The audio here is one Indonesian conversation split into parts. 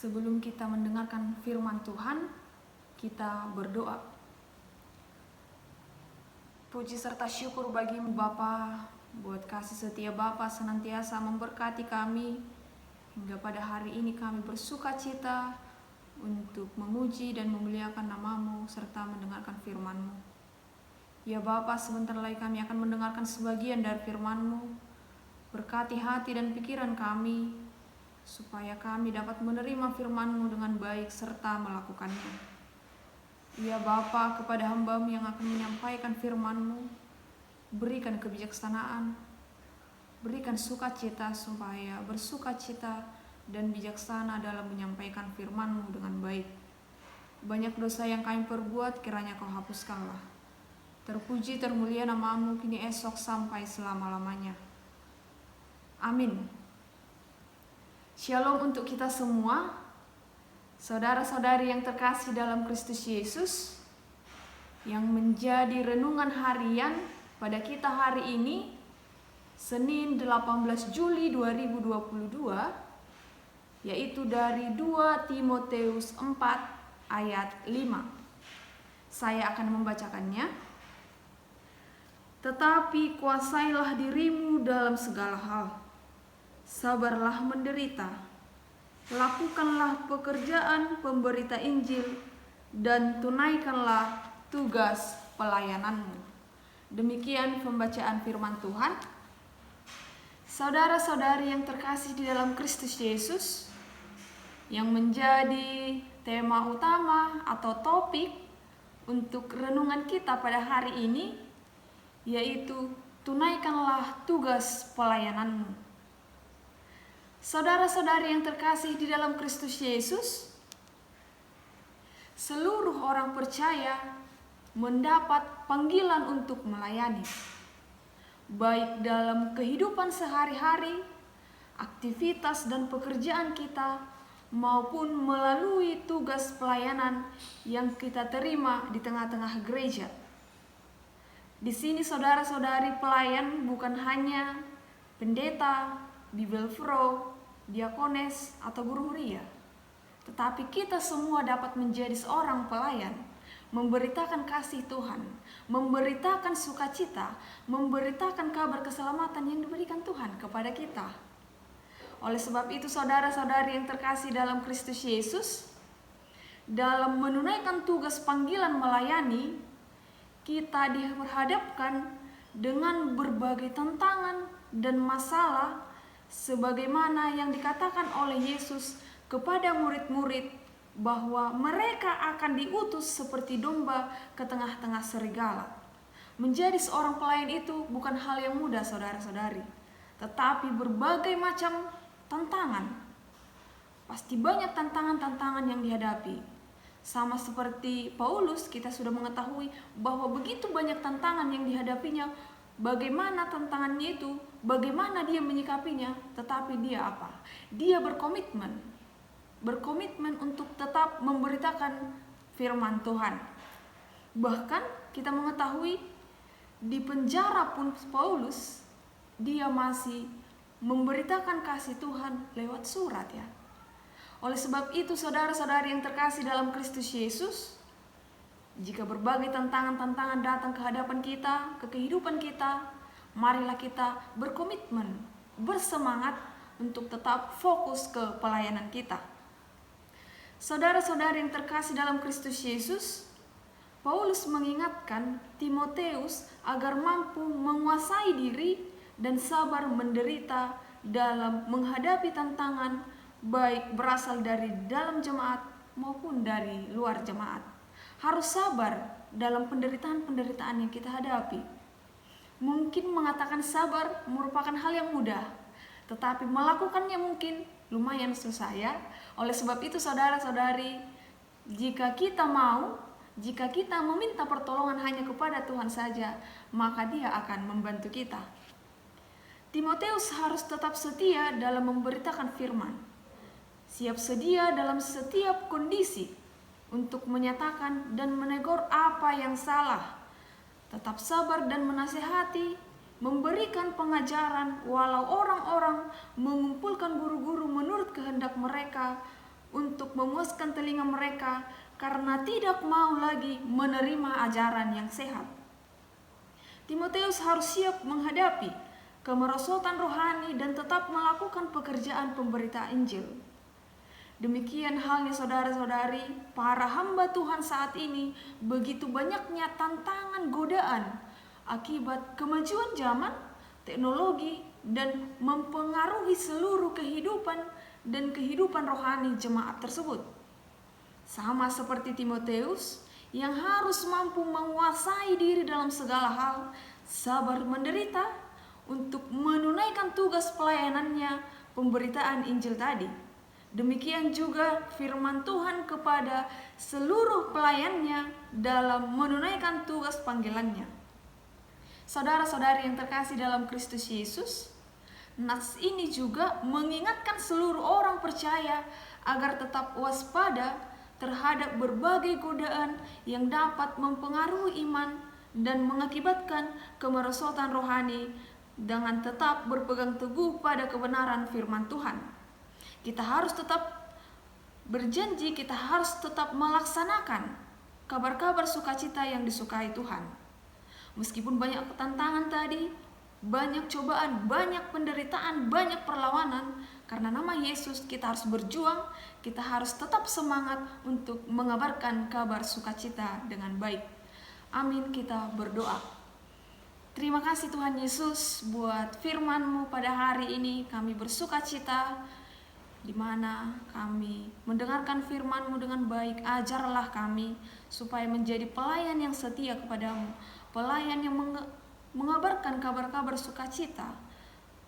Sebelum kita mendengarkan firman Tuhan, kita berdoa. Puji serta syukur bagi-Mu Bapa, buat kasih setia Bapa senantiasa memberkati kami, hingga pada hari ini kami bersuka cita untuk memuji dan memuliakan nama-Mu serta mendengarkan firman-Mu. Ya Bapa, sebentar lagi kami akan mendengarkan sebagian dari firman-Mu. Berkati hati dan pikiran kami, supaya kami dapat menerima firman-Mu dengan baik serta melakukannya. Ya Bapa, kepada hamba-Mu yang akan menyampaikan firman-Mu, berikan kebijaksanaan, berikan sukacita supaya bersukacita dan bijaksana dalam menyampaikan firman-Mu dengan baik. Banyak dosa yang kami perbuat, kiranya Kau hapuskanlah. Terpuji termulia nama-Mu kini esok sampai selama-lamanya. Amin. Shalom untuk kita semua, saudara-saudari yang terkasih dalam Kristus Yesus, yang menjadi renungan harian pada kita hari ini, Senin 18 Juli 2022, yaitu dari 2 Timotius 4 ayat 5. Saya akan membacakannya. Tetapi kuasailah dirimu dalam segala hal. Sabarlah menderita, lakukanlah pekerjaan pemberita Injil, dan tunaikanlah tugas pelayananmu. Demikian pembacaan firman Tuhan. Saudara-saudari yang terkasih di dalam Kristus Yesus, yang menjadi tema utama atau topik untuk renungan kita pada hari ini, yaitu tunaikanlah tugas pelayananmu. Saudara-saudari yang terkasih di dalam Kristus Yesus, seluruh orang percaya mendapat panggilan untuk melayani, baik dalam kehidupan sehari-hari, aktivitas dan pekerjaan kita, maupun melalui tugas pelayanan yang kita terima di tengah-tengah gereja. Di sini saudara-saudari pelayan bukan hanya pendeta, Bible Pro, diakones, atau guru huria, tetapi kita semua dapat menjadi seorang pelayan, memberitakan kasih Tuhan, memberitakan sukacita, memberitakan kabar keselamatan yang diberikan Tuhan kepada kita. Oleh sebab itu saudara-saudari yang terkasih dalam Kristus Yesus, dalam menunaikan tugas panggilan melayani, kita diperhadapkan dengan berbagai tantangan dan masalah, sebagaimana yang dikatakan oleh Yesus kepada murid-murid bahwa mereka akan diutus seperti domba ke tengah-tengah serigala. Menjadi seorang pelayan itu bukan hal yang mudah, saudara-saudari, tetapi berbagai macam tantangan. Pasti banyak tantangan-tantangan yang dihadapi. Sama seperti Paulus, kita sudah mengetahui bahwa begitu banyak tantangan yang dihadapinya. Bagaimana tantangannya itu, bagaimana dia menyikapinya, tetapi dia apa? Dia berkomitmen untuk tetap memberitakan firman Tuhan. Bahkan kita mengetahui di penjara pun Paulus, dia masih memberitakan kasih Tuhan lewat surat ya. Oleh sebab itu, saudara-saudari yang terkasih dalam Kristus Yesus, jika berbagai tantangan-tantangan datang ke hadapan kita, ke kehidupan kita, marilah kita berkomitmen, bersemangat untuk tetap fokus ke pelayanan kita. Saudara-saudari yang terkasih dalam Kristus Yesus, Paulus mengingatkan Timoteus agar mampu menguasai diri dan sabar menderita dalam menghadapi tantangan, baik berasal dari dalam jemaat maupun dari luar jemaat. Harus sabar dalam penderitaan-penderitaan yang kita hadapi. Mungkin mengatakan sabar merupakan hal yang mudah, tetapi melakukannya mungkin lumayan susah ya. Oleh sebab itu, saudara-saudari, jika kita meminta pertolongan hanya kepada Tuhan saja, maka Dia akan membantu kita. Timoteus harus tetap setia dalam memberitakan firman. Siap sedia dalam setiap kondisi untuk menyatakan dan menegur apa yang salah. Tetap sabar dan menasihati, memberikan pengajaran walau orang-orang mengumpulkan guru-guru menurut kehendak mereka untuk memuaskan telinga mereka karena tidak mau lagi menerima ajaran yang sehat. Timoteus harus siap menghadapi kemerosotan rohani dan tetap melakukan pekerjaan pemberita Injil. Demikian halnya saudara-saudari, para hamba Tuhan saat ini begitu banyaknya tantangan godaan akibat kemajuan zaman, teknologi, dan mempengaruhi seluruh kehidupan dan kehidupan rohani jemaat tersebut. Sama seperti Timoteus yang harus mampu menguasai diri dalam segala hal, sabar menderita untuk menunaikan tugas pelayanannya pemberitaan Injil tadi. Demikian juga firman Tuhan kepada seluruh pelayannya dalam menunaikan tugas panggilannya. Saudara-saudari yang terkasih dalam Kristus Yesus, nas ini juga mengingatkan seluruh orang percaya agar tetap waspada terhadap berbagai godaan yang dapat mempengaruhi iman dan mengakibatkan kemerosotan rohani dengan tetap berpegang teguh pada kebenaran firman Tuhan. Kita harus tetap berjanji, kita harus tetap melaksanakan kabar-kabar sukacita yang disukai Tuhan. Meskipun banyak tantangan tadi, banyak cobaan, banyak penderitaan, banyak perlawanan, karena nama Yesus kita harus berjuang, kita harus tetap semangat untuk mengabarkan kabar sukacita dengan baik. Amin, kita berdoa. Terima kasih Tuhan Yesus buat firman-Mu pada hari ini. Kami bersukacita di mana kami mendengarkan firman-Mu dengan baik. Ajarlah kami supaya menjadi pelayan yang setia kepadamu, pelayan yang mengabarkan kabar-kabar sukacita.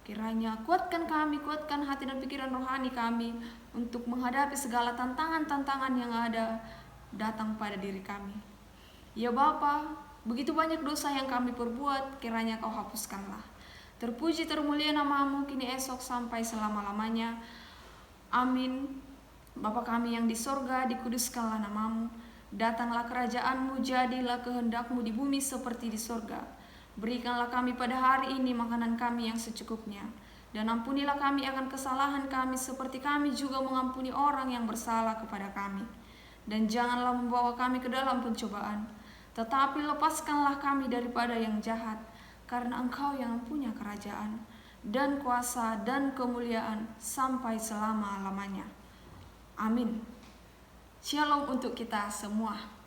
Kiranya kuatkan kami, kuatkan hati dan pikiran rohani kami untuk menghadapi segala tantangan-tantangan yang ada datang pada diri kami. Ya Bapa, begitu banyak dosa yang kami perbuat, kiranya Kau hapuskanlah. Terpuji termulia nama-Mu kini esok sampai selama-lamanya. Amin. Bapa kami yang di sorga, dikuduskanlah nama-Mu. Datanglah kerajaan-Mu, jadilah kehendak-Mu di bumi seperti di sorga. Berikanlah kami pada hari ini makanan kami yang secukupnya. Dan ampunilah kami akan kesalahan kami seperti kami juga mengampuni orang yang bersalah kepada kami. Dan janganlah membawa kami ke dalam pencobaan, tetapi lepaskanlah kami daripada yang jahat. Karena Engkau yang punya kerajaan dan kuasa dan kemuliaan sampai selama-lamanya. Amin. Shalom untuk kita semua.